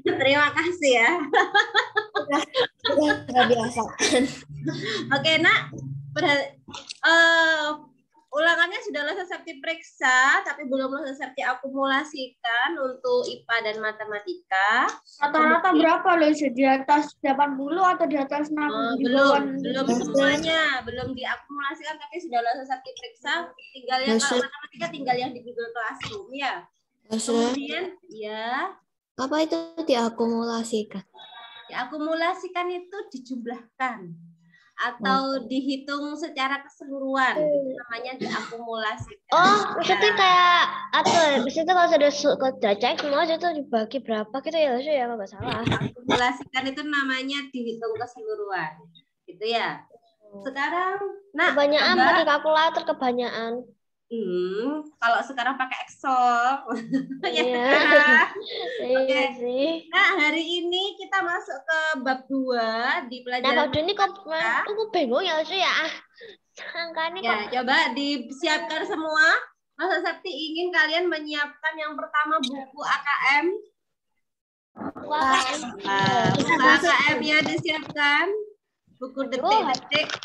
Terima kasih ya. Sudah biasa. Oke, Nak. Ulangannya sudah Losasepti periksa, tapi belum Losasepti akumulasikan untuk IPA dan matematika. Rata-rata berapa loh? Di atas 80 atau di atas 60? Belum semuanya, belum diakumulasikan, tapi sudah Losasepti periksa. Tinggal yang kalau matematika tinggal yang di Google Classroom ya. Kemudian ya. Apa itu diakumulasikan? Diakumulasikan itu dijumlahkan atau dihitung secara keseluruhan, itu namanya diakumulasikan. Oh, maksudnya kayak apa? Maksudnya kalau sudah cek semua itu dibagi berapa gitu ya, ya nggak salah. Akumulasikan itu namanya dihitung keseluruhan, gitu ya. Sekarang, nah, kebanyakan pakai kalkulator kebanyakan. Kalau sekarang pakai Excel. Iya. Iya sih. Nah, hari ini kita masuk ke bab 2 di pelajaran. Nah, bab ini kok bingung ya, Su ya. Ya, coba disiapkan semua. Losasepti ingin kalian menyiapkan yang pertama buku AKM. Buku AKM-nya disiapkan. Buku detik-detik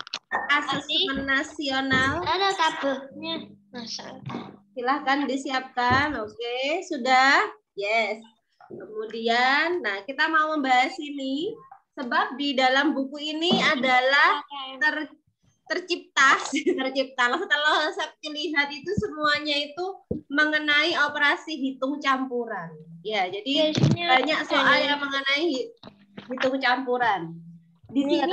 asesmen nasional. Ada tabelnya. Silahkan disiapkan. Oke, sudah? Yes. Kemudian, nah kita mau membahas ini sebab di dalam buku ini adalah tercipta. Setelah saya lihat itu semuanya itu mengenai operasi hitung campuran. Ya, jadi banyak soal yang mengenai hitung campuran. Di sini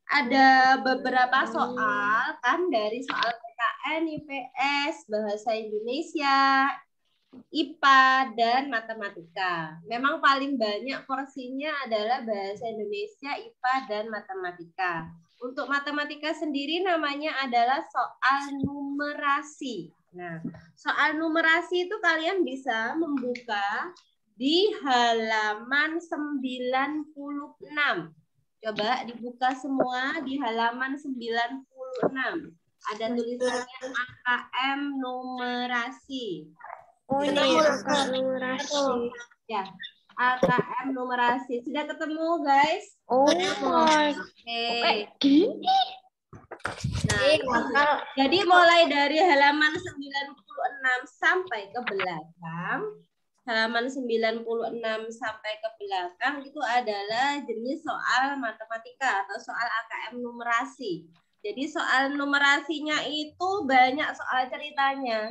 ada beberapa soal kan dari soal PKN, IPS, bahasa Indonesia, IPA, dan matematika. Memang paling banyak porsinya adalah bahasa Indonesia, IPA, dan matematika. Untuk matematika sendiri namanya adalah soal numerasi. Nah, soal numerasi itu kalian bisa membuka di halaman 96. Coba dibuka semua di halaman 96. Ada tulisannya AKM numerasi. Oh, ini AKM numerasi. Ya, AKM numerasi. Sudah ketemu, guys? Oh, oke. Gini. Nah, jadi mulai dari halaman 96 sampai ke belakang, halaman 96 sampai ke belakang itu adalah jenis soal matematika atau soal AKM numerasi. Jadi soal numerasinya itu banyak soal ceritanya.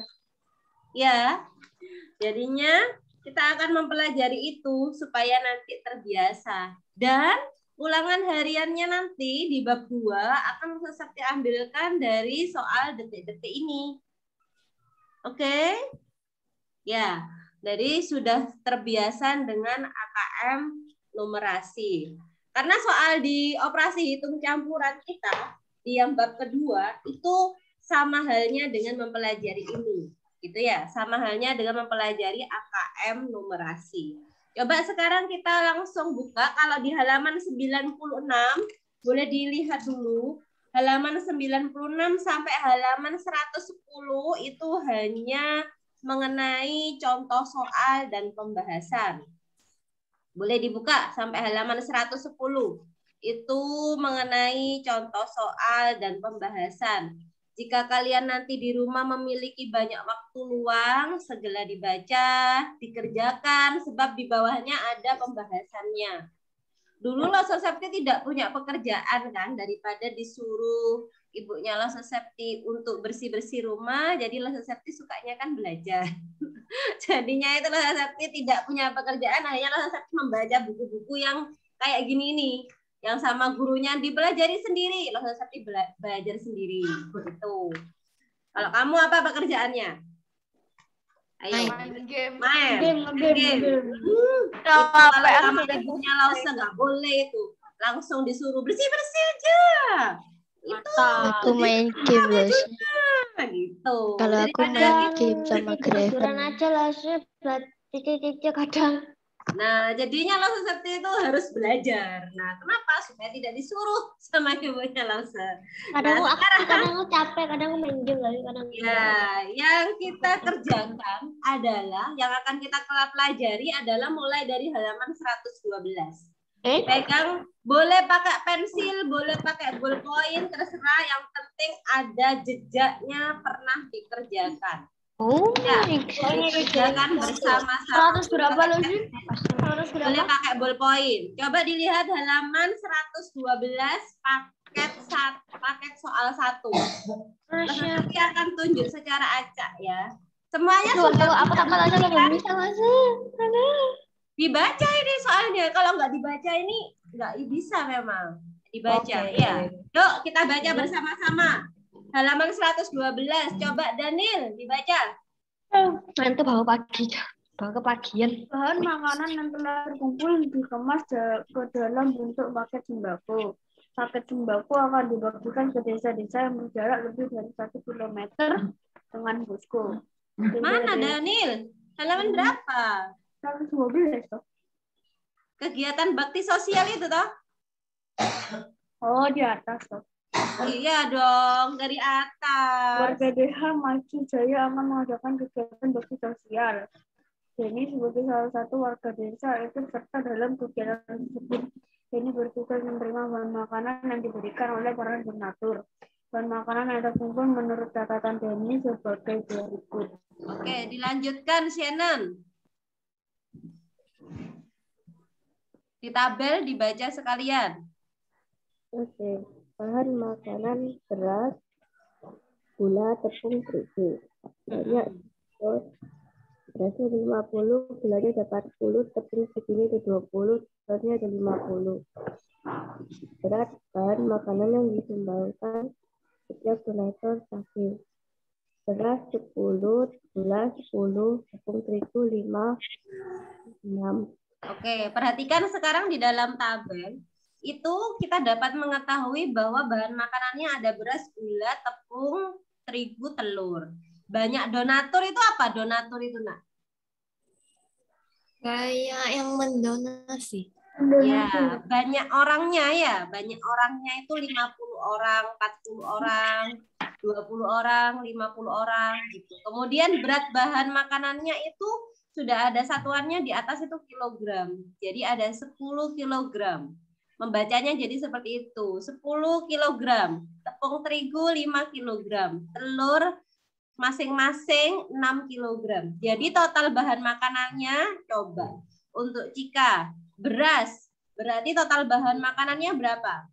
Ya, jadinya kita akan mempelajari itu supaya nanti terbiasa. Dan ulangan hariannya nanti di bab 2 akan Losasepti ambilkan dari soal detik-detik ini. Oke? Ya. Jadi sudah terbiasa dengan AKM numerasi. Karena soal di operasi hitung campuran kita di yang bab kedua itu sama halnya dengan mempelajari ini. Gitu ya, sama halnya dengan mempelajari AKM numerasi. Coba sekarang kita langsung buka kalau di halaman 96 boleh dilihat dulu. Halaman 96 sampai halaman 110 itu hanya mengenai contoh soal dan pembahasan. Boleh dibuka sampai halaman 110. Itu mengenai contoh soal dan pembahasan. Jika kalian nanti di rumah memiliki banyak waktu luang, segera dibaca, dikerjakan, sebab di bawahnya ada pembahasannya. Dulu Losasepti tidak punya pekerjaan kan, daripada disuruh ibunya Losasepti untuk bersih-bersih rumah, jadi Losasepti sukanya kan belajar. Jadinya itu Losasepti tidak punya pekerjaan, akhirnya Losasepti membaca buku-buku yang kayak gini nih, yang sama gurunya dipelajari sendiri, Losasepti belajar sendiri. Begitu. Kalau kamu apa pekerjaannya? Ayo. Main game. Kalau sama ibunya Lause nggak boleh itu, langsung disuruh bersih-bersih aja. Itu aku main game guys. Gitu. Kalau aku main game sama Graven. Aja lah sih, titik-titik kadang. Nah, jadinya Lause Septi itu harus belajar. Nah, kenapa? Supaya tidak disuruh sama ibunya Lause. Nah, Kadang aku capek, kadang aku main game lagi, kadang ya, yang kita kerjakan adalah, yang akan kita pelajari adalah mulai dari halaman 112. Dipegang, boleh pakai pensil, boleh pakai ballpoint, terserah. Yang penting ada jejaknya pernah dikerjakan. Oh, Ya, dikerjakan bersama-sama. 100 berapa loh sih? 100 Boleh berapa? pakai ballpoint. Coba dilihat halaman 112 paket soal 1. Nanti akan tunjuk secara acak ya. Semuanya sudah Apa tak aja lo belum bisa masuk. dibaca ini soalnya. Kalau nggak dibaca ini nggak bisa memang. Dibaca ya. Yuk kita baca bersama-sama. Halaman 112. Coba Daniel dibaca. Nanti bawa pagi. Bawa kepagian. Bahan makanan yang telah terkumpul dikemas ke dalam bentuk paket sembako. Paket sembako akan dibagikan ke desa-desa yang berjarak lebih dari 1 kilometer dengan posko. Mana Daniel? Halaman berapa? 112 toh. Kegiatan bakti sosial itu toh? Oh, di atas toh. Iya dong, dari atas. Warga desa Maju Jaya akan mengadakan kegiatan bakti sosial. Denny sebagai salah satu warga desa ikut serta dalam kegiatan tersebut. Denny bertugas menerima bahan makanan yang diberikan oleh para donatur. Bahan makanan yang terkumpul menurut catatan Denny sebagai berikut. Oke, dilanjutkan Shannon. Di tabel dibaca sekalian. Oke, bahan makanan beras, gula, tepung, terigu. Banyak berasnya ada 50, gulanya ada 40, tepung segini ada 20, telurnya ada 50. Berat bahan makanan yang disumbangkan setiap donatur sahih. Beras 10, gula 10, tepung terigu 5, 6. Oke, perhatikan sekarang di dalam tabel itu kita dapat mengetahui bahwa bahan makanannya ada beras, gula, tepung, terigu, telur. Banyak donatur itu apa? Donatur itu nak? Kayak yang mendonasi. Ya, banyak orangnya ya. Banyak orangnya itu 50 orang, 40 orang, 20 orang, 50 orang gitu. Kemudian berat bahan makanannya itu sudah ada satuannya di atas itu kilogram. Jadi ada 10 kilogram. Membacanya jadi seperti itu. 10 kilogram. Tepung terigu 5 kilogram. Telur masing-masing 6 kilogram. Jadi total bahan makanannya coba. Untuk Cika, beras. Berarti total bahan makanannya berapa?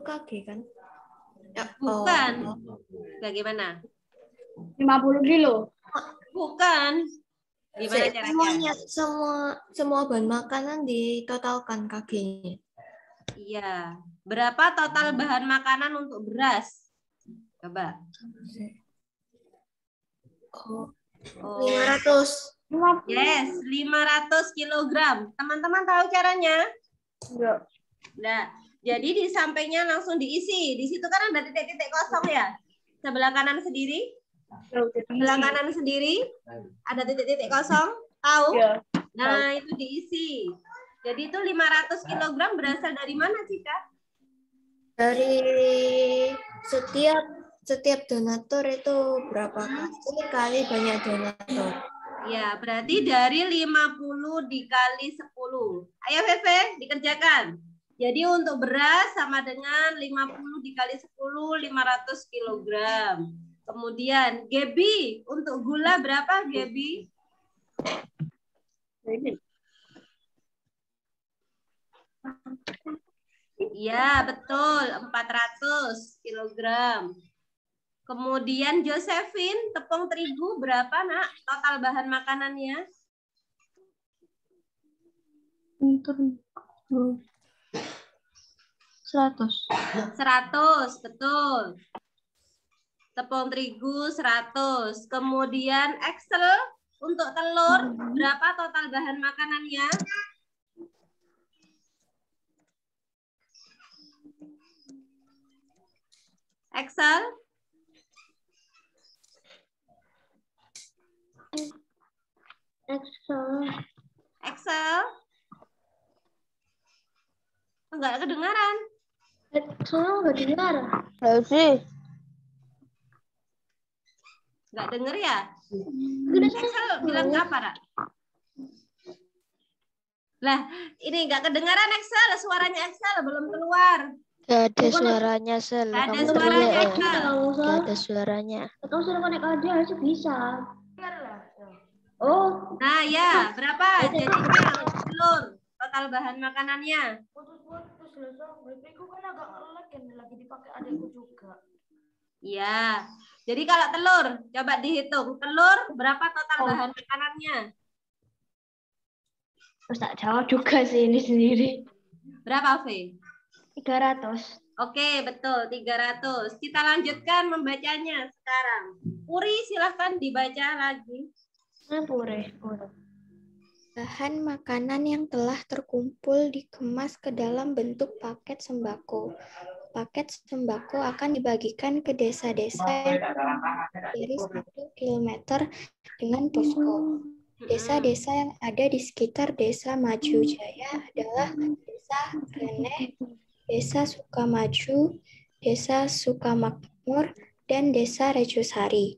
Kaki kan? Ya, Bukan. Bagaimana? 50 kilo. Bukan. Gimana caranya? Semua bahan makanan ditotalkan kakinya. Iya. Berapa total bahan makanan untuk beras? Coba. 500. Yes, 500 kilogram. Teman-teman tahu caranya? Enggak. Nah, jadi di sampingnya langsung diisi. Di situ kan ada titik-titik kosong ya. Sebelah kanan sendiri. Sebelah kanan sendiri ada titik-titik kosong. Tahu? Ya. Nah, itu diisi. Jadi itu 500 kilogram berasal dari mana, Cika? Dari setiap donatur itu berapa kali banyak donatur? Ya, berarti dari 50 dikali 10. Ayo Feve, dikerjakan. Jadi untuk beras sama dengan 50 dikali 10, 500 kilogram. Kemudian Gebi, untuk gula berapa Gebi? Iya, betul. 400 kilogram. Kemudian Josephine, tepung terigu berapa nak total bahan makanannya? 100. 100, betul. Tepung terigu 100. Kemudian Excel untuk telur berapa total bahan makanannya? Excel? Excel? Enggak kedengaran. Soalnya nggak dengar. sih. Enggak denger ya? Udah Excel bilang apa, Ra? Lah, ini enggak kedengaran Excel, suaranya Excel belum keluar. Gak ada suaranya, Sel. Nggak ada Kamu suaranya, teriak. Excel. Gak ada suaranya. Kamu suruh connect aja harusnya bisa. Oh, Nah, ya, berapa jadinya telur total bahan makanannya? Iya. Jadi kalau telur, coba dihitung. Telur berapa total bahan makanannya? terus tak jawab juga sih ini sendiri. Berapa, V? 300. Oke, betul. 300. Kita lanjutkan membacanya sekarang. Puri, silahkan dibaca lagi. Pure. Bahan makanan yang telah terkumpul dikemas ke dalam bentuk paket sembako. Paket sembako akan dibagikan ke desa-desa yang dari 1 kilometer dengan posko. Desa-desa yang ada di sekitar Desa Maju Jaya adalah Desa Reneh, Desa Sukamaju, Desa Sukamakmur, dan Desa Rejosari.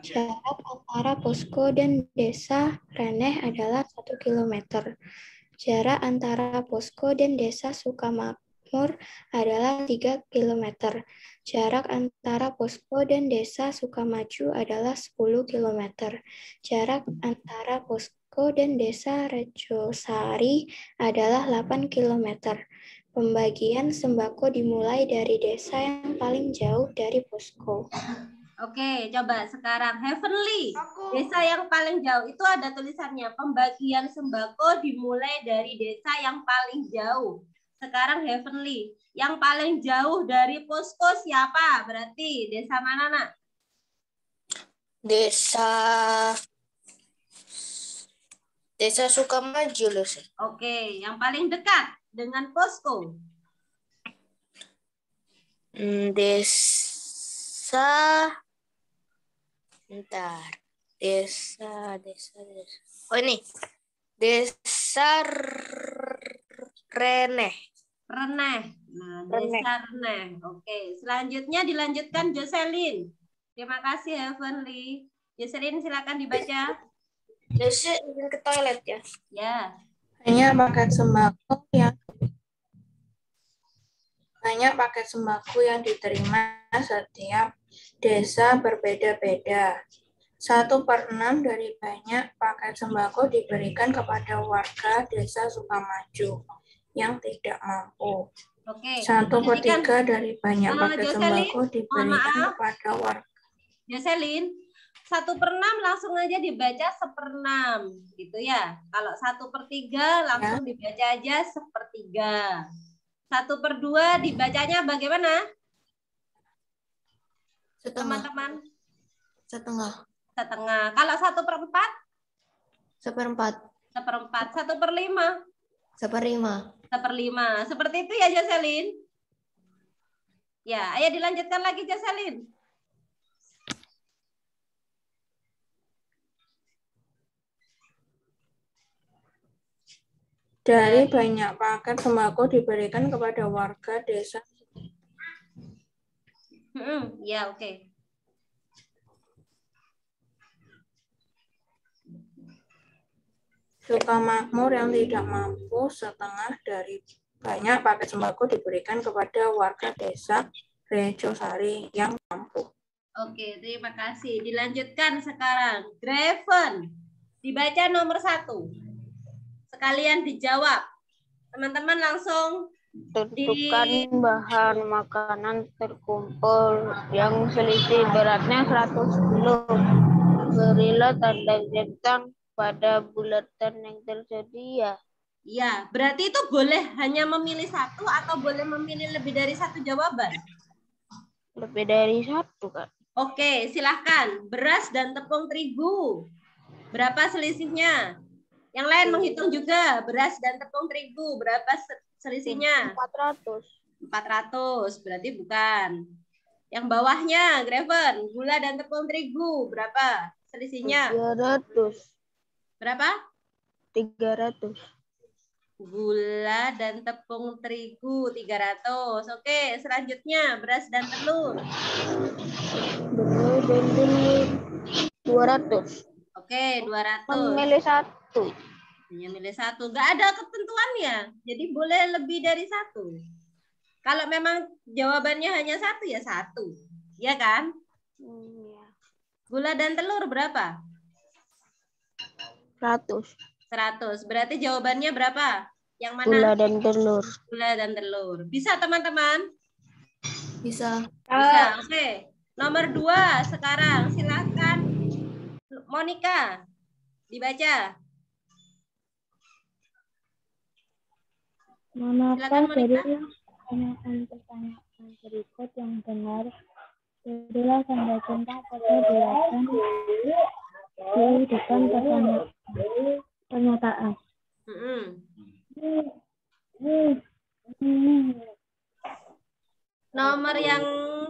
Jarak antara posko dan Desa Reneh adalah 1 kilometer. Jarak antara posko dan Desa Sukamakmur adalah 3 kilometer. Jarak antara posko dan Desa Sukamaju adalah 10 kilometer. Jarak antara posko dan Desa Rejosari adalah 8 kilometer. Pembagian sembako dimulai dari desa yang paling jauh dari posko. Oke, coba sekarang Heavenly. Desa yang paling jauh itu ada tulisannya pembagian sembako dimulai dari desa yang paling jauh. Sekarang Heavenly, yang paling jauh dari posko siapa? Berarti desa mana, Nak? Desa Sukamaju loh sih. Oke, yang paling dekat dengan posko. Desa Oh ini Desa Reneh. Reneh. Nah, desa Reneh. Oke, selanjutnya dilanjutkan Jocelyn. Terima kasih Heavenly. Jocelyn silakan dibaca. Desa ingin ke toilet ya. Ya. Banyak paket sembako yang diterima setiap desa berbeda-beda. 1/6 dari banyak paket sembako diberikan kepada warga Desa Sukamaju yang tidak mampu. Oke. 1/3 dari banyak paket Jocelyn, sembako diberikan kepada warga. Jocelyn, 1/6 langsung aja dibaca 1/6, gitu ya. Kalau 1/3 langsung dibaca aja 1/3. 1/2 dibacanya bagaimana? Teman-teman? Setengah. Kalau 1/4? 1/4. 1/4. 1/5? 1/5. 1/5. Seperti itu ya, Jocelyn? Ya, ayo dilanjutkan lagi, Jocelyn. Dari banyak paket sembako diberikan kepada warga desa. Ya, oke. Sukamakmur yang tidak mampu, setengah dari banyak paket sembako diberikan kepada warga desa Rejosari yang mampu. Oke, terima kasih. Dilanjutkan sekarang. Graven. Dibaca nomor 1. Sekalian dijawab. Teman-teman langsung Tentukan bahan makanan terkumpul yang selisih beratnya 100 kilo. Berilah tanda centang pada bulatan yang tersedia. Ya, berarti itu boleh hanya memilih satu atau boleh memilih lebih dari satu jawaban? Lebih dari satu, Kak. Oke, silahkan. Beras dan tepung terigu. Berapa selisihnya? Yang lain menghitung juga. Beras dan tepung terigu. Berapa selisihnya? 400. 400. Berarti bukan. Yang bawahnya, Graven. Gula dan tepung terigu. Berapa selisihnya? 300. Berapa? 300. Gula dan tepung terigu 300. Oke, selanjutnya beras dan telur. Beras dan telur 200. Oke, 200. Memilih satu. Hanya milih satu. Nggak ada ketentuannya. Jadi boleh lebih dari satu. Kalau memang jawabannya hanya satu, ya satu. Ya kan? Iya. Gula dan telur berapa? 100. 100. Berarti jawabannya berapa? Yang mana? Gula dan telur. Gula dan telur. Bisa, teman-teman? Bisa. Bisa. Oke. Nomor 2 sekarang. Silakan Monica. Dibaca. Manakah Silakan, Monica. dari pertanyaan berikut yang benar? Berilah tanda cinta pada bulasan di depan pernyataan. Nomor yang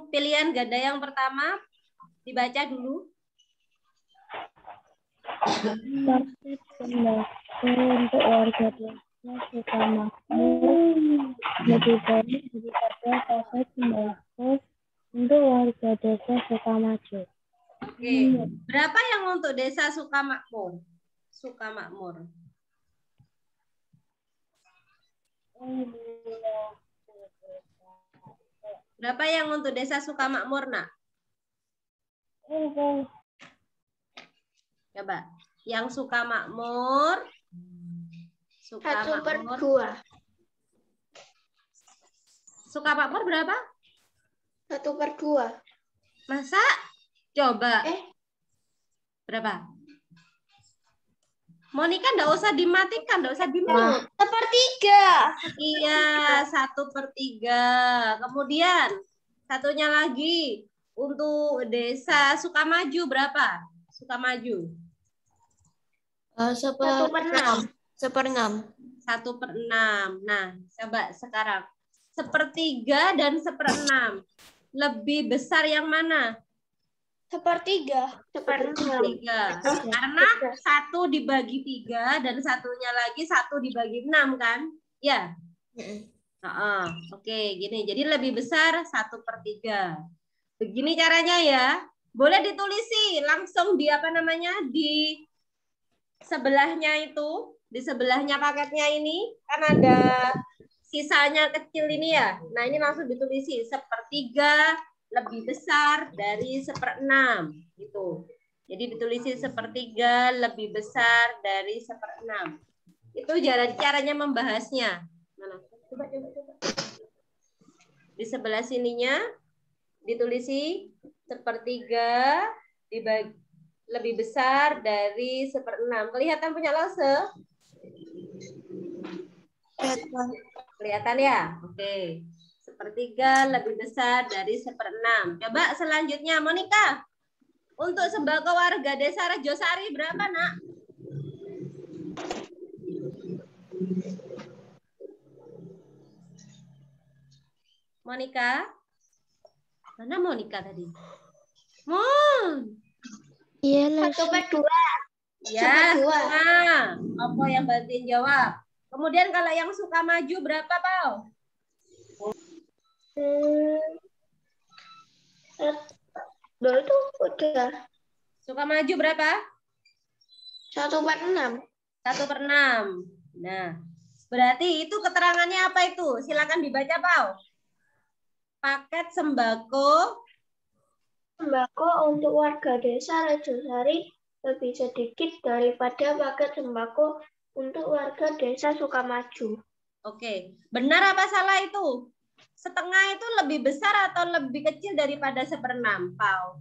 pilihan ganda yang pertama dibaca dulu. Paket sembako untuk warga desa Sukamakmur lebih baik daripada paket sembako untuk warga desa Sukamaju. Oke. Berapa yang untuk desa Sukamakmur? Sukamakmur. Berapa yang untuk desa Sukamakmur, Nak? Coba. Yang Sukamakmur. 1/2. Sukamakmur berapa? 1/2. Masa? Coba. Eh. Berapa? Monica nggak usah dimatikan, nggak usah di-mute. 1/3. Iya, 1/3. Kemudian satunya lagi untuk desa Sukamaju berapa? Sukamaju. 1/6. 1/6. Nah, coba sekarang 1/3 dan 1/6. Lebih besar yang mana? 1/3. 1/3. Karena 1 dibagi 3 dan satunya lagi 1 dibagi 6 kan? Ya. Oke, gini. Jadi lebih besar 1/3. Begini caranya ya. Boleh ditulisi langsung di apa namanya? Di sebelahnya itu, di sebelahnya paketnya ini kan ada sisanya kecil ini ya. Nah, ini langsung ditulisi 1/3 lebih besar dari 1/6 gitu. Jadi ditulisi 1/3 lebih besar dari 1/6. Itu caranya membahasnya. Mana? Coba. Di sebelah sininya ditulisi 1/3 dibagi lebih besar dari 1/6. Kelihatan punya Lause? Kelihatan ya? Oke. 1/3 lebih besar dari 1/6. Coba selanjutnya, Monica. Untuk sembako warga desa Rejosari berapa, Nak? Monica? Mana Monica tadi? Iya, 1/2. Ya, nah, apa yang bantuin jawab? Kemudian kalau yang Sukamaju berapa, Pau? Dulu itu udah Sukamaju berapa? 1/6. 1/6. Nah, berarti itu keterangannya apa itu? Silakan dibaca, Pau. Paket sembako Untuk warga desa Rejosari lebih sedikit daripada paket sembako untuk warga desa Sukamaju. Oke, benar apa salah itu? Setengah itu lebih besar atau lebih kecil daripada 1/6, Pau?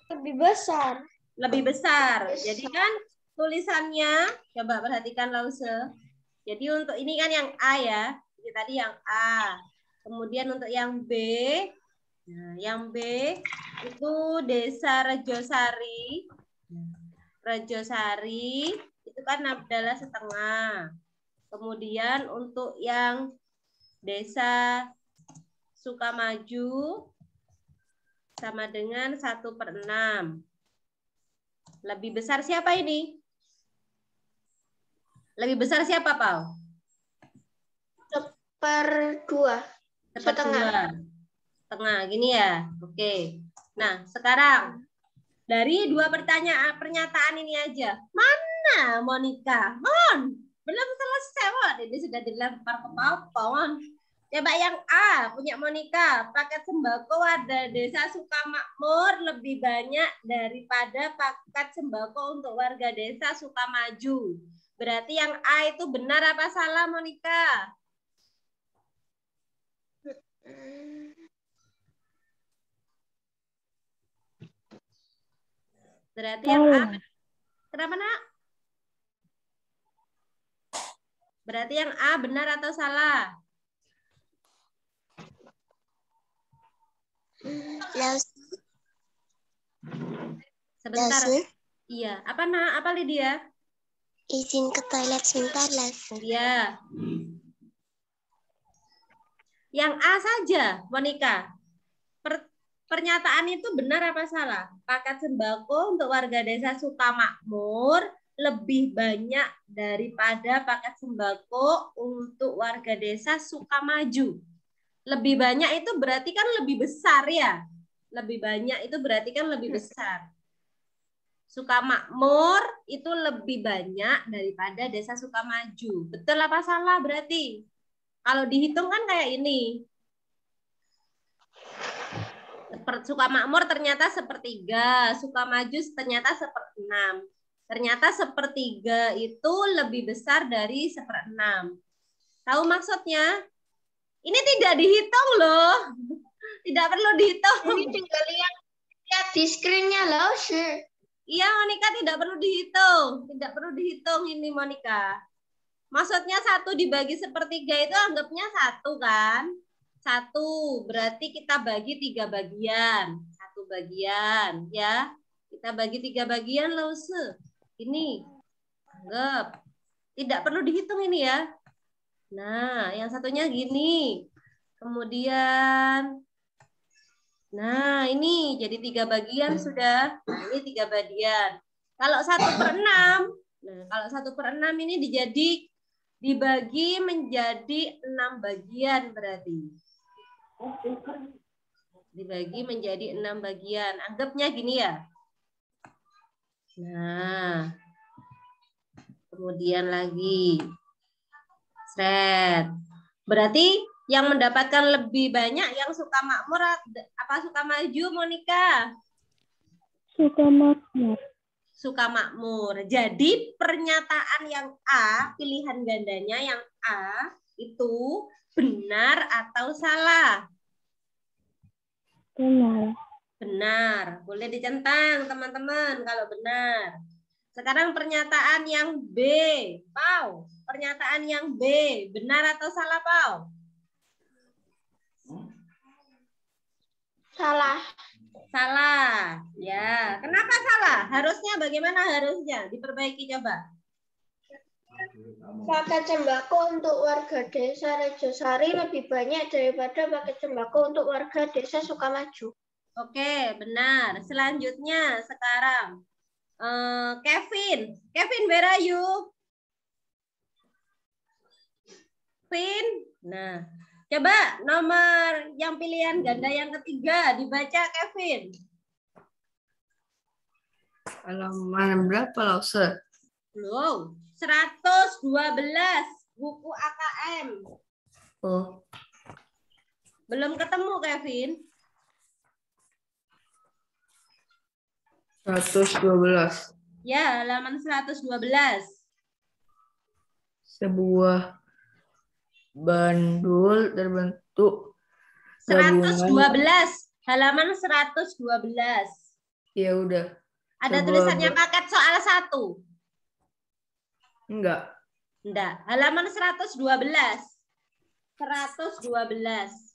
Lebih besar. Lebih besar. Jadi kan tulisannya, coba perhatikan Lause. Jadi untuk ini kan yang A ya. Ini tadi yang A. Kemudian untuk yang B. Nah, yang B itu desa Rejosari. Rejosari itu kan adalah setengah. Kemudian untuk yang desa Sukamaju sama dengan 1/6. Lebih besar siapa ini? Lebih besar siapa, Pau? Seperdua. Setengah. Setengah, gini ya. Oke. Nah, sekarang dari dua pernyataan ini aja. Mana Monica? Mon, belum selesai, Mon. Ini sudah dilempar ke Pau. Coba yang A, punya Monica. Paket sembako warga desa Sukamakmur lebih banyak daripada paket sembako untuk warga desa Sukamaju. Berarti yang A itu benar apa salah, Monica? Berarti yang A. Kenapa, Nak? Berarti yang A benar atau salah? Sebentar. Iya. Apa, Nak? Apa, Lydia? Izin ke toilet sebentar, Les. Iya. Yang A saja, Monica. Pernyataan itu benar apa salah? Paket sembako untuk warga desa Sukamakmur lebih banyak daripada paket sembako untuk warga desa Sukamaju. Lebih banyak itu berarti kan lebih besar ya. Lebih banyak itu berarti kan lebih besar. Sukamakmur itu lebih banyak daripada desa Sukamaju. Betul apa salah berarti? Kalau dihitung kan kayak ini. Sukamakmur ternyata sepertiga, Sukamaju ternyata seperenam. Ternyata sepertiga itu lebih besar dari seperenam. Tahu maksudnya? Ini tidak dihitung loh. Tidak perlu dihitung. Ini tinggal lihat di screen-nya loh, sih. Iya, Monica, tidak perlu dihitung. Tidak perlu dihitung ini, Monica. Maksudnya 1 dibagi sepertiga itu anggapnya 1 kan? 1, berarti kita bagi 3 bagian. 1 bagian, ya. Kita bagi 3 bagian loh, ini. Anggap. Tidak perlu dihitung ini ya. Nah, yang satunya gini. Kemudian, nah ini jadi 3 bagian sudah. Nah, ini 3 bagian. Kalau 1/6, nah kalau 1/6 ini dibagi menjadi 6 bagian berarti. Dibagi menjadi 6 bagian. Anggapnya gini ya. Nah, kemudian lagi. Set. Berarti yang mendapatkan lebih banyak yang Sukamakmur apa Sukamaju, Monica? Sukamakmur. Sukamakmur. Jadi pernyataan yang A, pilihan gandanya yang A itu benar atau salah? Benar. Benar. Boleh dicentang teman-teman kalau benar. Sekarang pernyataan yang B. Pau, pernyataan yang B. Benar atau salah, Pau? Salah. Salah. Ya. Kenapa salah? Harusnya bagaimana harusnya? Diperbaiki coba. Paket sembako untuk warga desa Rejosari lebih banyak daripada paket sembako untuk warga desa Sukamaju. Oke, benar. Selanjutnya sekarang. Kevin, where are you? Kevin, nah, coba nomor yang pilihan ganda yang ketiga dibaca Kevin. Halaman berapa, Lause? Belum, 112 buku AKM. Oh, Belum ketemu Kevin. 112. Ya, halaman 112. Sebuah bandul terbentuk 112, gabungan. halaman 112. Ya udah. Ada Sebuah tulisannya paket soal 1. Enggak. Enggak, halaman 112. 112.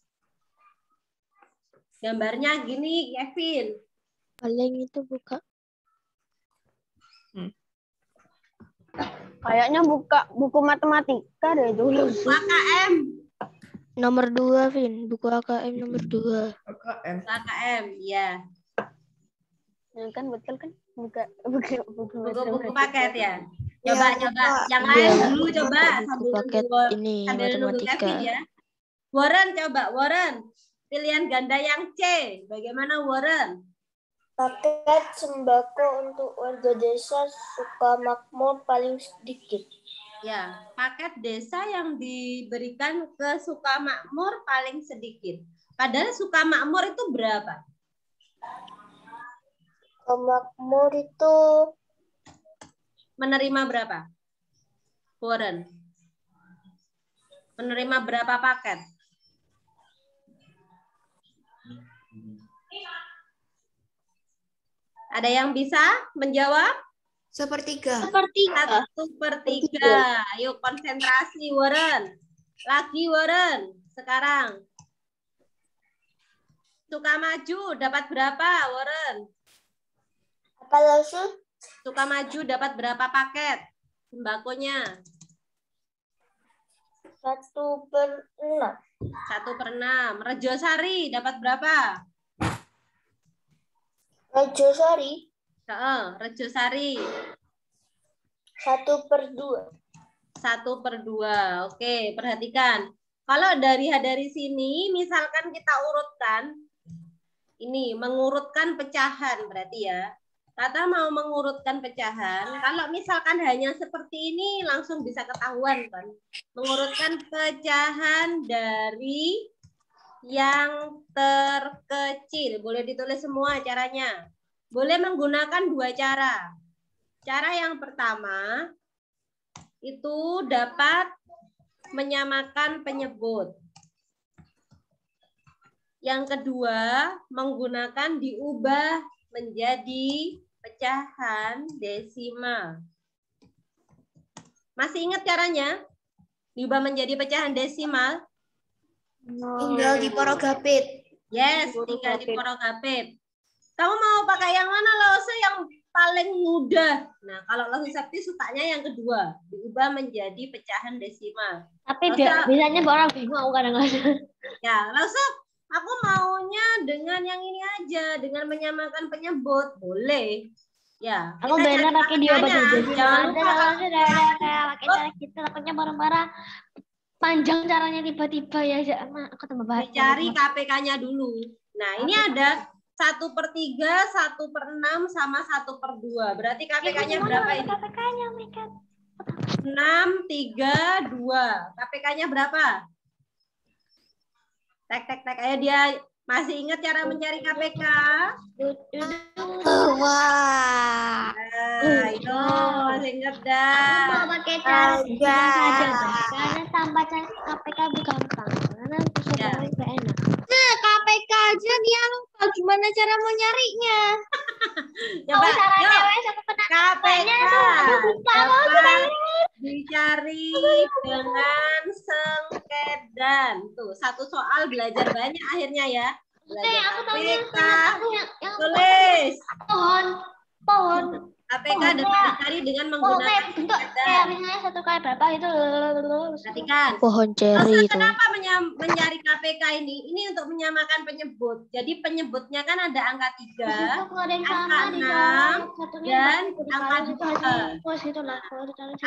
Gambarnya gini, Kevin. Paling itu buka. Kayaknya buka buku matematika deh dulu. AKM. Nomor 2, Vin. Buku AKM nomor 2. KKM. AKM, ya. Ya kan betul kan? Buku paket ya. Coba yang lain dulu coba buku paket ini sambil nunggu matematika. Kevin ya. Warren coba pilihan ganda yang C. Bagaimana Warren? Paket sembako untuk warga desa Sukamakmur paling sedikit. Ya, paket desa yang diberikan ke Sukamakmur paling sedikit. Padahal Sukamakmur itu berapa? Sukamakmur itu Menerima berapa? Warren. Menerima berapa paket? Ada yang bisa menjawab? 1/3. 1/3. Ayo konsentrasi Warren. Lagi Warren. Sekarang. Sukamaju dapat berapa Warren? apa langsung? Sukamaju dapat berapa paket sembakonya? 1/6. 1/6. Rejosari dapat berapa? Rejosari Rejosari 1/2. 1/2. Oke, perhatikan. Kalau dari sini, misalkan kita urutkan, ini mengurutkan pecahan berarti ya. Kata mau mengurutkan pecahan, kalau misalkan hanya seperti ini langsung bisa ketahuan kan. Mengurutkan pecahan dari yang terkecil. Boleh ditulis semua caranya. Boleh menggunakan 2 cara. Cara yang pertama itu dapat menyamakan penyebut. Yang kedua, menggunakan diubah menjadi pecahan desimal. Masih ingat caranya? Diubah menjadi pecahan desimal? Tinggal di porogapit. Yes, tinggal di porogapit. Kamu mau pakai yang mana, Lose? Yang paling mudah. Nah, kalau Lose Septi sukanya yang kedua, diubah menjadi pecahan desimal. Tapi biasanya orang bingung kadang-kadang. Ya, Lose, aku maunya dengan yang ini aja, dengan menyamakan penyebut. Boleh. Ya, Aku biasanya pakai diubah jadi jangan lupa kayak pakai cara gitu, takutnya barang-barang panjang caranya tiba-tiba ya. Aku tambah bahas. Dicari KPK-nya dulu. Nah, ini ada 1/3, 1/6, sama 1/2. Berarti KPK-nya berapa ini? KPK-nya mereka. 6, 3, 2. KPK-nya berapa? Tek. Ayo dia masih ingat cara mencari KPK? Wah. Ayo, masih ingat dah. Mau pakai cara saja. Karena tanpa cari KPK lebih gampang. Karena bisa lebih enak. Nah, KPK aja dia lupa gimana cara mau nyarinya. Coba, yuk. KPK dapat Lupa. dicari dengan sengkedan. Tuh, satu soal belajar banyak akhirnya ya. Belajar KPK. Tulis. Pohon. KPK dapat dicari dengan menggunakan Bentuk kayak sengkedan. misalnya 1 kali berapa itu. Perhatikan. Pohon ceri itu. Kenapa mencari KPK ini? Ini untuk menyamakan penyebut. Jadi penyebutnya kan ada angka 3, angka 6, dan angka 2.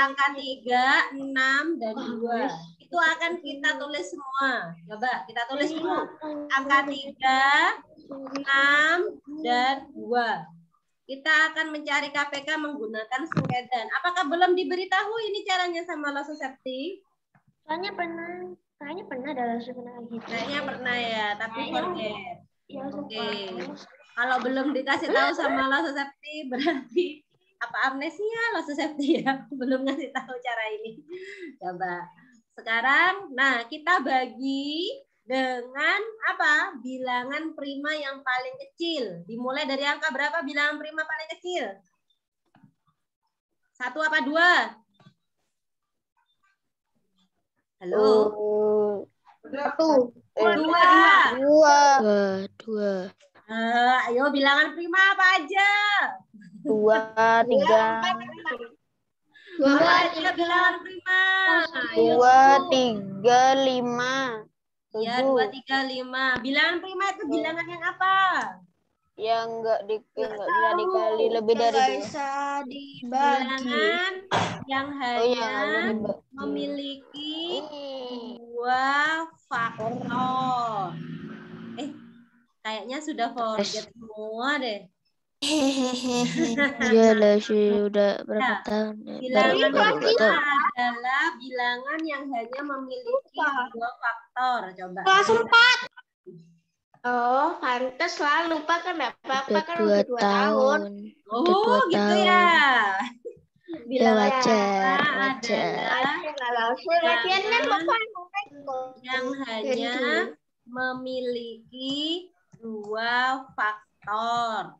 Angka 3, 6, dan 2. Itu akan kita tulis semua. Coba kita tulis dulu. Angka 3, 6, dan 2. Kita akan mencari KPK menggunakan sengkedan. Apakah belum diberitahu ini caranya sama Lose Septi? Kayaknya pernah ada pernah gitu. Kayaknya pernah ya, tapi forget. Ya, Oke. Kalau belum dikasih tahu sama Lose Septi berarti apa amnesia Lose Septi ya? Belum ngasih tahu cara ini. Coba. Sekarang, nah kita bagi dengan apa? Bilangan prima yang paling kecil. Dimulai dari angka berapa bilangan prima paling kecil? 1 apa 2? Halo? 1, 2. 2. Ayo bilangan prima apa aja? 2, 3, 2 aja bilangan prima. 2, 3, 5. Ya, 2, 3, 5. Bilangan prima itu bilangan yang apa? yang nggak bisa dikali lebih dari Nggak 2. bisa dibagi. Bilangan yang Oh iya, hanya nggak bisa dibagi. memiliki Ini. 2 faktor. Kayaknya sudah forget semua deh. Iya lah sih, udah berapa Nah, tahun ya? bilangan Baru pertama tahu. adalah bilangan yang hanya memiliki 2 faktor. Coba. Kelas 4. Oh, pantas lah. Lupa kenapa? Udah Kan 2 udah 2 tahun. tahun. Udah 2 Oh, gitu tahun. ya. Ya Bilangan wajar, pertama wajar. adalah Latihan kan Bapak yang hanya memiliki 2 faktor.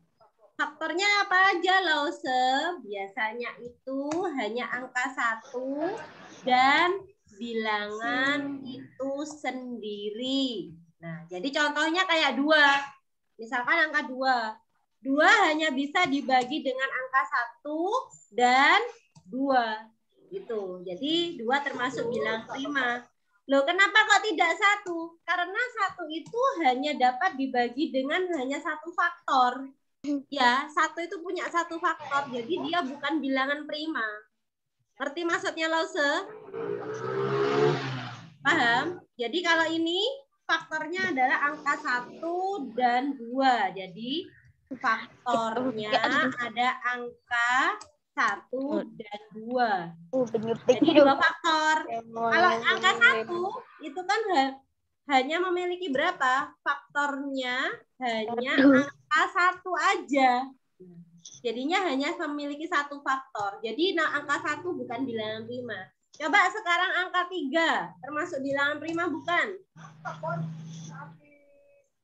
Faktornya apa aja, Lause? Biasanya itu hanya angka 1 dan bilangan itu sendiri. Nah, jadi contohnya kayak 2. Misalkan angka 2. 2 hanya bisa dibagi dengan angka 1 dan 2. Gitu. Jadi 2 termasuk bilangan prima. Loh, kenapa kok tidak 1? Karena 1 itu hanya dapat dibagi dengan hanya 1 faktor. Ya, 1 itu punya 1 faktor. Jadi dia bukan bilangan prima. Ngerti maksudnya, Lause? Paham? Jadi kalau ini faktornya adalah angka 1 dan 2. Jadi faktornya ada angka 1 dan 2. Jadi 2 faktor. Kalau angka 1 itu kan hanya memiliki berapa? Faktornya hanya angka 1 aja. Jadinya hanya memiliki 1 faktor. Jadi angka 1 bukan bilangan prima. Coba sekarang angka 3 termasuk bilangan prima bukan?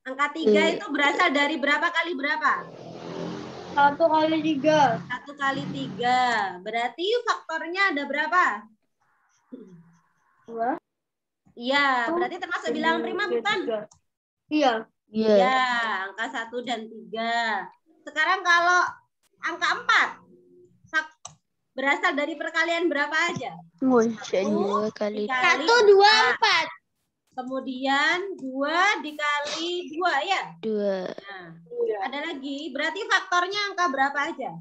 Angka 3 itu berasal dari berapa kali berapa? 1 kali 3. 1 kali 3. Berarti faktornya ada berapa? 2. Iya, berarti termasuk bilangan prima bukan? Iya. Iya. Iya, angka 1 dan 3. Sekarang kalau angka 4 berasal dari perkalian berapa aja? 2 kali 1, 2, 4. Kemudian 2 dikali 2 ya? 2. Nah, ada lagi. Berarti faktornya angka berapa aja?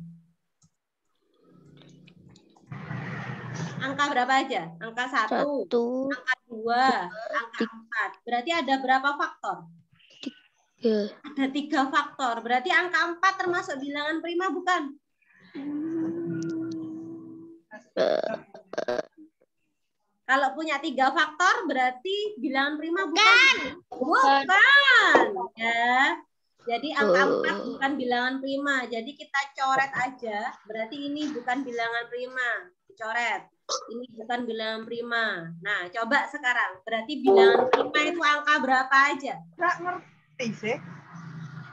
Angka berapa aja? Angka 1, 1, angka 2, angka 4. Berarti ada berapa faktor? 3. Ada 3 faktor. Berarti angka 4 termasuk bilangan prima bukan? Kalau punya 3 faktor berarti bilangan prima bukan? Bukan. Ya. Jadi angka 4 bukan bilangan prima. Jadi kita coret aja. Berarti ini bukan bilangan prima. Coret. Ini bukan bilangan prima. Nah, coba sekarang. Berarti bilangan prima itu angka berapa aja? Nggak ngerti sih.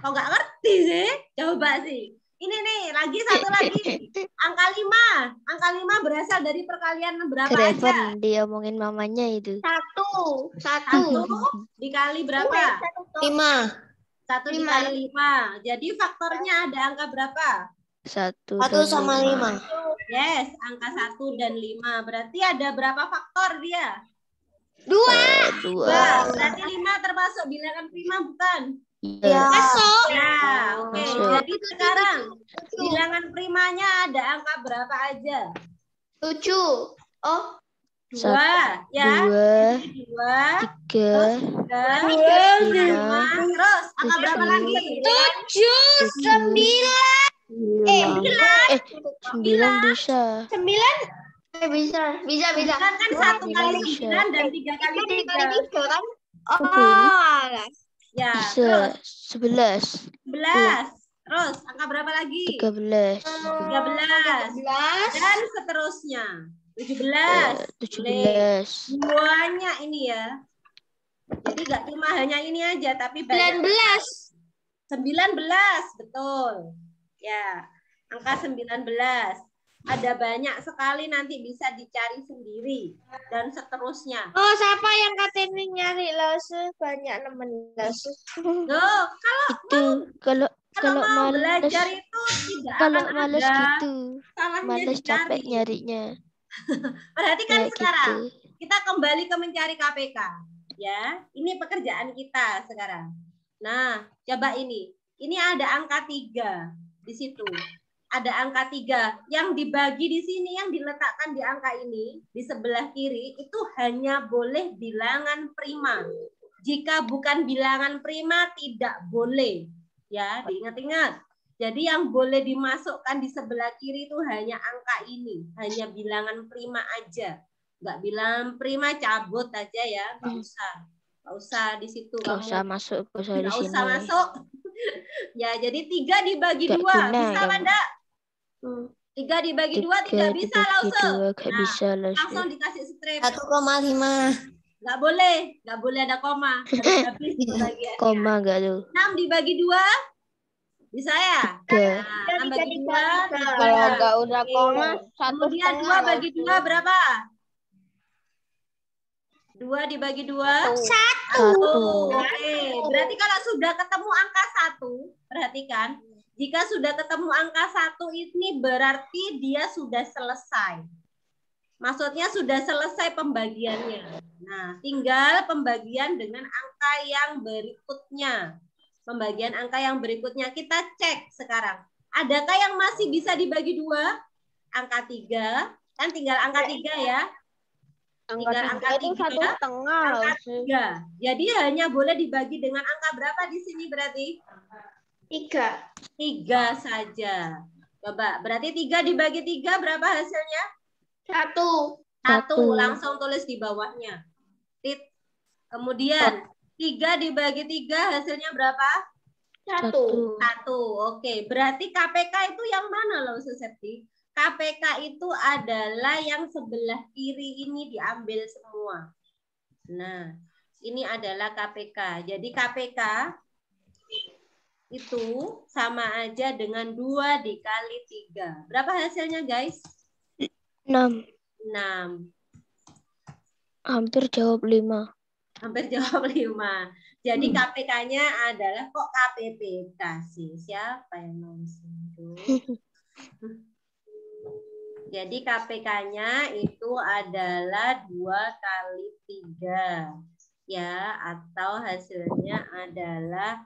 Kok nggak ngerti sih? Coba sih. Ini nih, lagi satu lagi. Angka 5. Angka 5 berasal dari perkalian berapa aja? Keren dia omongin mamanya itu. 1 dikali berapa? 5. 1 dikali 5. Jadi faktornya ada angka berapa? 1 sama 5. Yes, angka 1 dan 5. Berarti ada berapa faktor dia? 2. 2. Berarti 5 termasuk bilangan prima bukan? Iya. Masuk. Nah, oke. Masuk. Jadi sekarang bilangan primanya ada angka berapa aja? 7. Oh, 2, ya. 2, 2, 3, 5, terus angka berapa lagi? 7, 9. 9 bisa. 9. Bisa. Kan 1 kali 9 dan 3 kali 3. Kan? Oh, Ya, bisa. terus 11, 11. Terus angka berapa lagi? 13, 13. Dan seterusnya. 17. 17, Semuanya ini ya. Jadi nggak cuma hanya ini aja, tapi banyak. 19, betul. Ya, angka 19. Ada banyak sekali, nanti bisa dicari sendiri. Dan seterusnya. Oh, siapa yang katanya nyari Lause banyak nemen Lause? Loh, itu kalau mau males, belajar itu tidak kalau akan males ada gitu, salahnya males dicari. capek nyarinya. Perhatikan Kayak sekarang. gitu. Kita kembali ke mencari KPK. Ya, ini pekerjaan kita sekarang. Nah, coba ini. Ini ada angka 3 di situ. Ada angka 3 yang dibagi di sini, yang diletakkan di angka ini di sebelah kiri itu hanya boleh bilangan prima. Jika bukan bilangan prima tidak boleh. Ya, diingat-ingat. Jadi yang boleh dimasukkan di sebelah kiri itu hanya angka ini, hanya bilangan prima aja. Nggak bilangan prima cabut aja ya, nggak usah di situ. Nggak usah masuk, nggak usah di Nggak sini. usah masuk. Ya, jadi 3 dibagi Nggak 2 guna, bisa kamu. Wanda? 3 dibagi 2 tidak bisa Lause. Nggak bisa Lause. Langsung dikasih strip. 1,5. Nggak boleh ada koma. Harus habis pembagiannya. Koma nggak tuh? 6 dibagi 2 bisa ya? 3. Nah, 6 bagi 2 Kalau nggak udah koma, Kemudian 2 bagi 2 berapa? 2 dibagi 2? 1. Oke, berarti kalau sudah ketemu angka 1, perhatikan. Jika sudah ketemu angka 1 ini berarti dia sudah selesai. Maksudnya sudah selesai pembagiannya. Nah, tinggal pembagian dengan angka yang berikutnya. Pembagian angka yang berikutnya kita cek sekarang. Adakah yang masih bisa dibagi 2? Angka 3. Kan tinggal angka 3 ya. Tinggal angka 3. Angka 3. Jadi hanya boleh dibagi dengan angka berapa di sini berarti? 3. 3 saja. Coba, berarti 3 dibagi 3 berapa hasilnya? 1. 1. Langsung tulis di bawahnya. Kemudian 3 dibagi 3 hasilnya berapa? 1. Oke, berarti KPK itu yang mana loh Septi? KPK itu adalah yang sebelah kiri ini diambil semua. Nah, ini adalah KPK. Jadi KPK itu sama aja dengan 2 dikali 3. Berapa hasilnya guys? 6. 6. Hampir jawab 5. Hampir jawab 5. Jadi KPK-nya adalah kok KPPK sih? Siapa yang nulis itu? Jadi KPK-nya itu adalah 2 kali 3. Ya, atau hasilnya adalah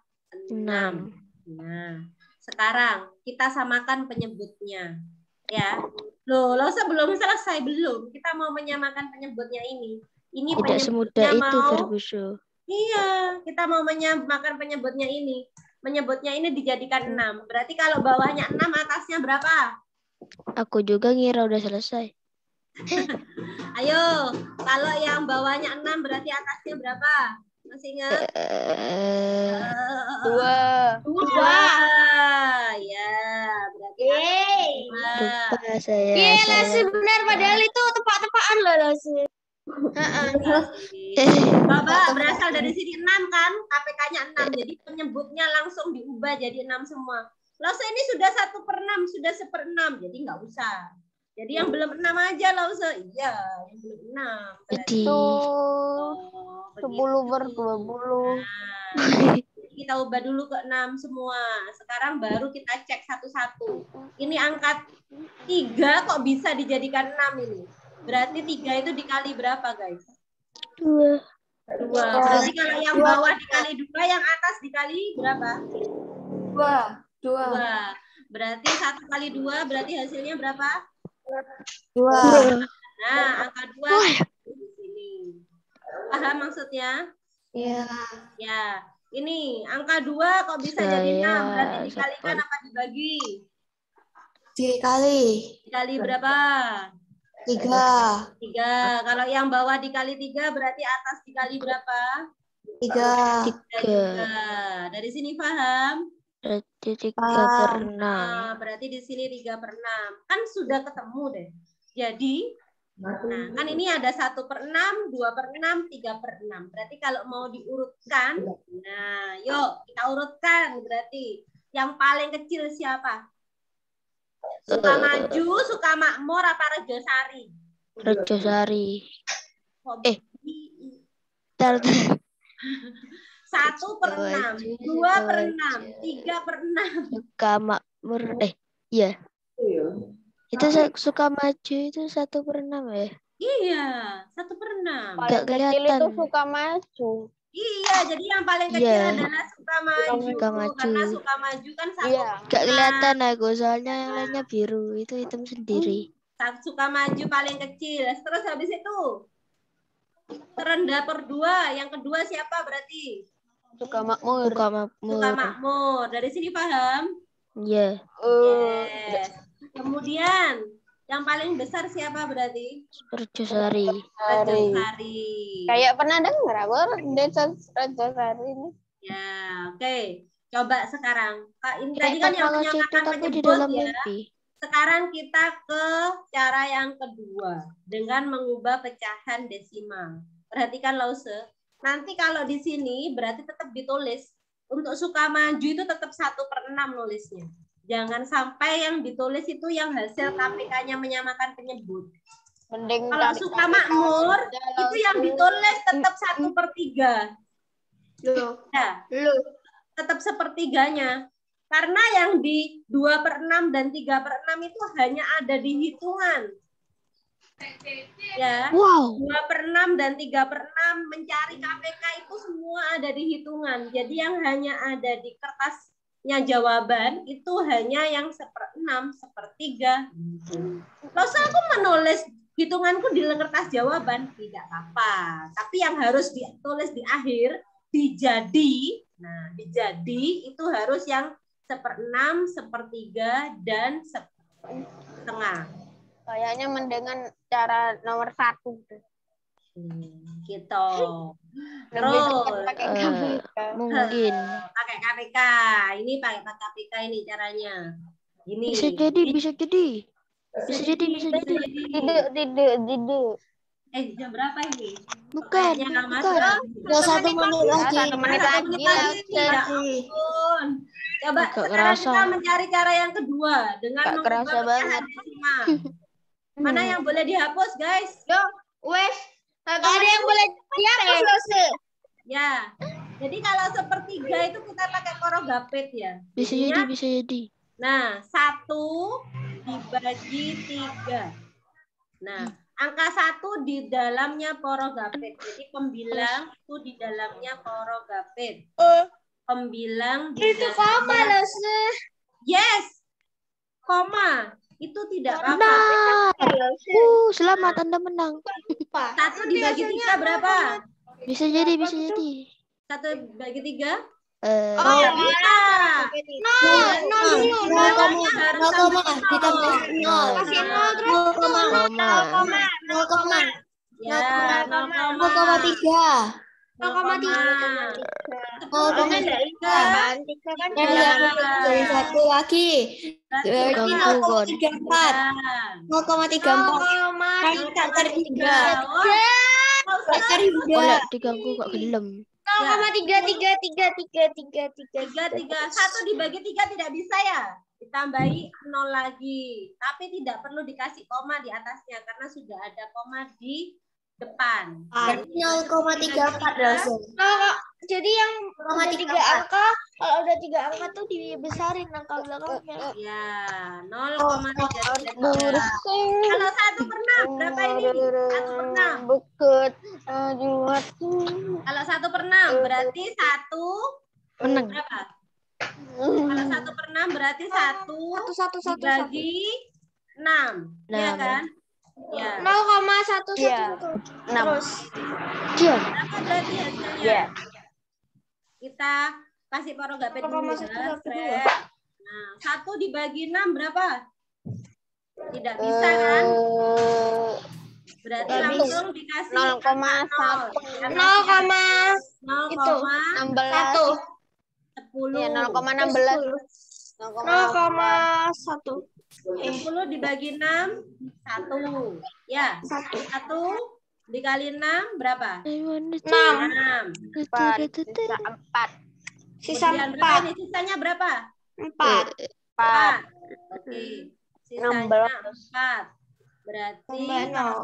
6. Nah, sekarang kita samakan penyebutnya. Ya. Loh, sebelum selesai belum. Kita mau menyamakan penyebutnya ini. Ini Tidak semudah itu, mau Ferguson. Iya, kita mau menyamakan penyebutnya ini. Menyebutnya ini dijadikan 6. Berarti kalau bawahnya 6, atasnya berapa? Aku juga ngira udah selesai. Ayo, kalau yang bawahnya 6 berarti atasnya berapa? Masih ingat? 2. 2. Ya, berarti Lupa saya. Iya, Lasi benar. Padahal itu tepak-tepakan loh, Lasi. Coba berasal dari sini 6 kan? KPK-nya 6. Jadi penyebutnya langsung diubah jadi 6 semua. Lause ini sudah 1/6, sudah 1/6. Jadi nggak usah. Jadi yang belum 6 aja Lause. Iya, yang belum 6. Jadi 10/20. Nah, kita ubah dulu ke 6 semua. Sekarang baru kita cek satu-satu. Ini angka 3 kok bisa dijadikan 6 ini? Berarti 3 itu dikali berapa, guys? 2. 2. Berarti kalau yang bawah dikali 2, yang atas dikali berapa? 2. Berarti 1 kali 2 berarti hasilnya berapa? 2. Nah, angka 2 di sini. Paham maksudnya? Iya. Ya. Ini angka 2 kok bisa jadi 6? Berarti dikalikan apa dibagi? Dikali berapa? 3. 3. Kalau yang bawah dikali 3 berarti atas dikali berapa? 3. 3. Dari sini paham? Berarti 3/6. Nah, berarti di sini 3/6. Kan sudah ketemu deh. Jadi, nah, kan ini ada 1/6, 2/6, 3/6. Berarti kalau mau diurutkan, nah, yuk kita urutkan. Berarti yang paling kecil siapa? Sukamaju, Sukamakmur, apa Rejosari? Rejosari. Tar. 1/6, 2/6, 3/6. Sukamakmur. Iya. Itu Sukamaju itu 1/6 ya? Iya, 1/6. Gak kelihatan. Itu Sukamaju. Iya, jadi yang paling kecil Iya. adalah Sukamaju. Sukamaju. Karena Sukamaju kan satu Iya. Gak kelihatan aku, soalnya yang lainnya biru. Itu hitam sendiri. Sukamaju paling kecil. Terus habis itu terendah per 2. Yang kedua siapa berarti? Sukamakmur. Sukamakmur. Dari sini paham? Iya. Yes. Kemudian yang paling besar siapa berarti? Merjosari. Rajasari. Kayak pernah dengar aku desa Rajasari ini. Ya, oke. Coba sekarang. Kak, ini tadi Kayak kan yang pernah ngasih itu menyamakan tapi di menyebut dalam ya. mimpi. Sekarang kita ke cara yang kedua dengan mengubah pecahan desimal. Perhatikan Lause. Nanti kalau di sini berarti tetap ditulis. Untuk Sukamaju itu tetap 1/6 nulisnya. Jangan sampai yang ditulis itu yang hasil KPK-nya menyamakan penyebut. Mending Kalau Sukamakmur itu yang ditulis tetap 1/3. Ya, tetap sepertiganya. Karena yang di 2/6 dan 3/6 itu hanya ada di hitungan. Ya, Wow. 2/6 dan 3/6 mencari KPK itu semua ada di hitungan. Jadi yang hanya ada di kertasnya jawaban itu hanya yang 1/6, 1/3. Terus aku menulis hitunganku di kertas jawaban tidak apa-apa. Tapi yang harus ditulis di akhir dijadi. Nah, dijadi itu harus yang 1/6, 1/3 dan 1/2. Kayaknya mendengar cara nomor 1. Gitu. Terus pakai KPK. Mungkin. pakai KPK. Ini pakai KPK ini caranya. Ini. Bisa jadi. Bisa jadi. Tidur. Jam berapa ini? Bukan. Udah 1 menit lagi. 1 menit lagi. Ya ampun. Coba Agak sekarang kerasa. kita mencari cara yang kedua dengan Gak mengubah kerasa banget. pecahan desimal. Mana yang boleh dihapus, guys? Wes, ada yang boleh dihapus Lause. Ya. Jadi kalau 1/3 itu kita pakai korogapit ya. Bisa Jadinya, jadi. nah, 1 dibagi 3. Nah, angka 1 di dalamnya korogapit. Jadi pembilang itu di dalamnya korogapit. Pembilang di Itu koma dalamnya. Lause. Yes. Koma. Itu tidak apa-apa. Benar. Selamat Anda menang. 1 dibagi 3 berapa? Bisa jadi. 1 bagi 3? Oh, Tidak bisa. 0 dulu. 0, ditambah 0. Kasih 0 terus 0,0. Ya, 0,3. 0,3. 0,3. Dari 1 lagi. Berarti 0,34. 0,34. Tak cari 3. Tak cari 2. Oleh diganggu kok gelem. 3. 1 dibagi 3 tidak bisa ya? Ditambahi 0 lagi. Tapi tidak perlu dikasih koma di atasnya karena sudah ada koma di depan. Berarti 0,34 langsung. Jadi yang udah 3 angka, kalau udah 3 angka tuh dibesarin angka belakangnya. Ya, 0,33. Kalau 1/6 berapa ini? 1/6. Bukut. Kalau 1/6 berarti 1 Menang. berapa? Kalau 1/6 berarti 1 dibagi 6. Iya kan? Ya. 0,11 Terus. Diam. Berapa berarti hasilnya? Ya. Kita kasih korogapit dulu ya. 0,112. Nah, 1 dibagi 6 berapa? Tidak bisa kan? Berarti langsung dikasih 0,1. 0,16. 10. Ya, 0,16. 0,1. 10 dibagi 6 1. Ya. 1 dikali 6 berapa? 6. 4. Sisa Kemudian berapa 4. ini? Sisanya berapa? 4. 4. Oke. Sisanya 4. Berarti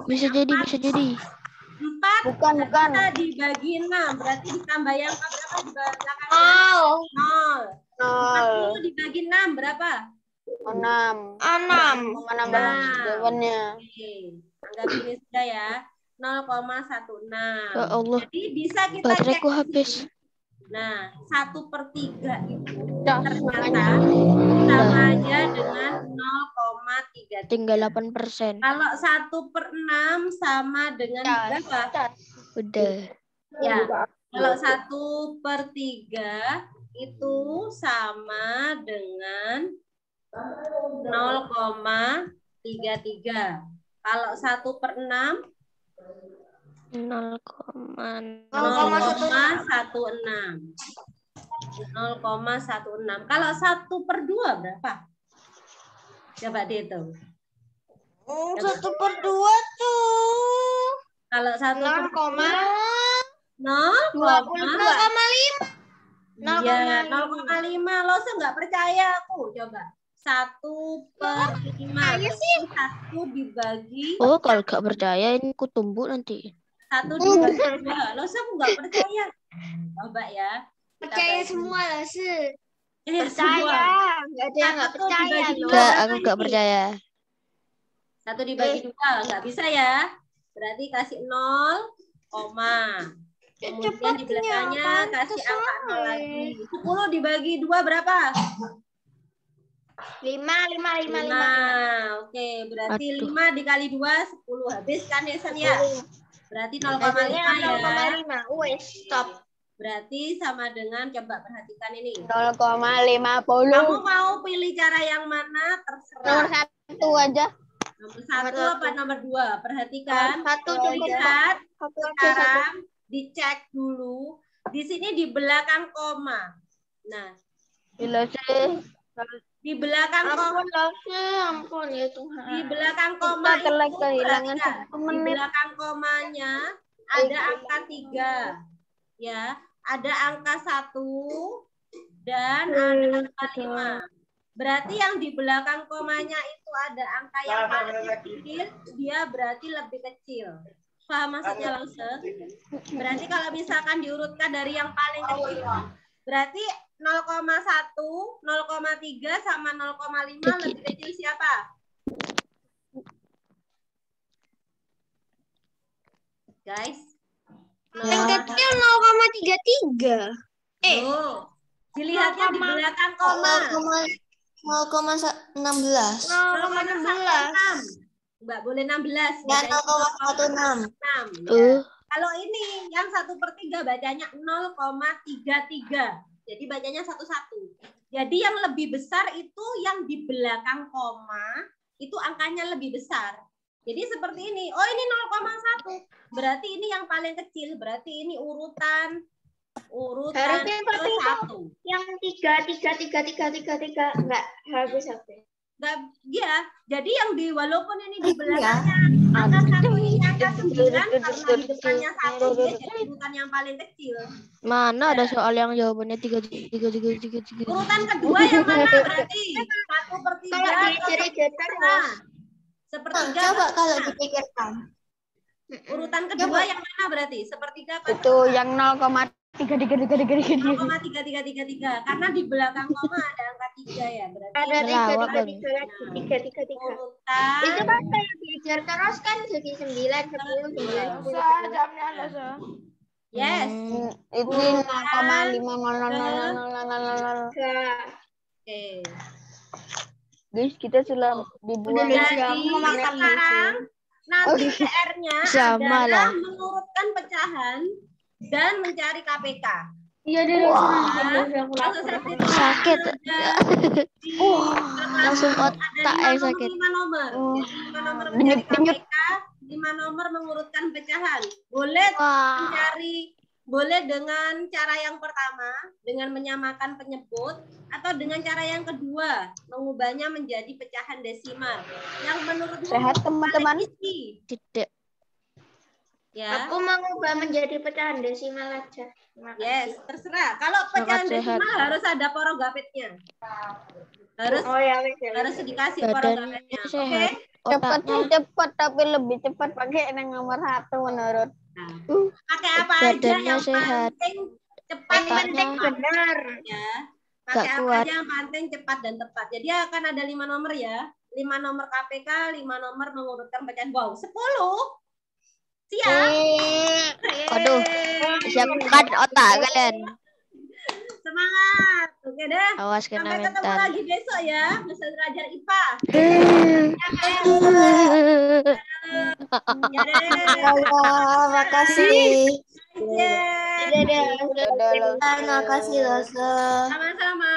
Bisa jadi. 4 Bukan. bisa dibagi 6. Berarti ditambah yang berapa di belakangnya? 0. 40 dibagi 6 berapa? 6. 6. 16 jawabannya. Oke. Anggap ini sudah ya. 0,16. Ya Allah, Jadi bisa kita bateraiku cek. habis. Nah, 1/3 itu ternyata sama aja dengan 0,33. Tinggal 8%. Kalau 1/6 sama dengan berapa? Udah. Ya, kalau 1/3 itu sama dengan 0,33. Kalau 1/6 0,16. 0,16. Kalau 1/2 berapa? Coba dihitung. 1/2 tuh Kalau 1/2 Iya, 0,5. Lo nggak percaya aku. Coba. 1/5. Berarti 1 dibagi. Oh, kalau nggak percaya ini ku tumbuk nanti. 1 dibagi 2. Lo aku nggak percaya. Coba ya. percaya semua lah sih. Percaya. Nggak ada yang nggak percaya loh. Enggak, aku nggak percaya. 1 dibagi 2. Nggak bisa ya. Berarti kasih 0, kemudian di belakangnya kasih angka 0 lagi. 10 dibagi 2 berapa? 5. Oke, berarti Aduh. 5 dikali 2, 10. Habis kan ya, San ya? Berarti 0,5 ya. 0,5. Stop. Berarti sama dengan, coba perhatikan ini. 0,50. Kamu mau pilih cara yang mana? Nomor Terserah. 1 aja. Nomor 1 apa nomor 2? Perhatikan. Nomor 1 Lihat. Sekarang dicek dulu. Di sini di belakang koma. Nah, Gila sih. di belakang koma. Ampun ya Tuhan. Di belakang koma Kita telah itu kehilangan perhatikan. 1 Di menit. belakang komanya ada angka 3. Ya, ada angka 1 dan ada angka 5. Berarti yang di belakang komanya itu ada angka yang paling kecil, dia berarti lebih kecil. Paham maksudnya, Lause? Berarti kalau misalkan diurutkan dari yang paling kecil, berarti 0,1, 0,3 sama 0,5 lebih kecil siapa? Guys. Yang kecil 0,33. Oh, dilihatnya di belakang koma. 0,16. 0,16. Enggak boleh 16. Ya, bacanya 0,16. 0,16. Ya. Kalau ini yang 1/3 bacanya 0,33. Jadi bacanya 1,1. Jadi yang lebih besar itu yang di belakang koma, itu angkanya lebih besar. Jadi seperti ini. Oh, ini 0,1. Berarti ini yang paling kecil. Berarti ini urutan Harusnya tapi itu ke-1. yang 3. Enggak habis habis. Nggak, ya. Jadi yang di walaupun ini di belakangnya angka 1 ini angka 9 karena di depannya 1 dia jadi urutan yang paling kecil. Mana ada soal yang jawabannya 3. Urutan kedua yang mana berarti? 1/3 Kalau dicari-cari sepertiga. coba kalau dipikirkan. Urutan kedua yang mana berarti? Sepertiga apa? Itu yang 0,3333. 0,3333 karena di belakang koma ada angka 3 ya berarti. Ada Melawak, Bang. 3. Urutan Itu kan kalau belajar terus kan jadi 9, 10, 9, 10. yes. Itu 0,5000000. Oke. Guys, kita sudah dibuang. Jadi sekarang nanti PR-nya Sama lah. adalah menurutkan pecahan dan mencari KPK. Iya, dia Sakit. Langsung otak yang sakit. 5 nomor. Jadi 5 nomor mencari KPK, 5 nomor mengurutkan pecahan. Boleh dengan cara yang pertama, dengan menyamakan penyebut, atau dengan cara yang kedua, mengubahnya menjadi pecahan desimal. Yang menurutmu Sehat, teman-teman? Tidak. Ya. Aku mengubah menjadi pecahan desimal aja. Yes, terserah. Kalau pecahan Sangat desimal harus ada porogapitnya. Harus harus dikasih porogapitnya. Oke. Cepat tapi lebih cepat pakai yang nomor 1 menurut. Nah, pakai apa aja Badannya yang sehat. penting cepat dan Otaknya tepat. benar. Ya. Pakai Gak apa kuat. aja yang penting cepat dan tepat. Jadi akan ada 5 nomor ya. 5 nomor KPK, 5 nomor mengurutkan pecahan. Wow, 10. Siap. Waduh, siapkan otak kalian. Semangat. Oke deh. Awas kena Sampai ketemu mental. lagi besok ya. Bisa belajar IPA. Ya deh. Makasih. Iya. Terima kasih, Lose. Sama-sama.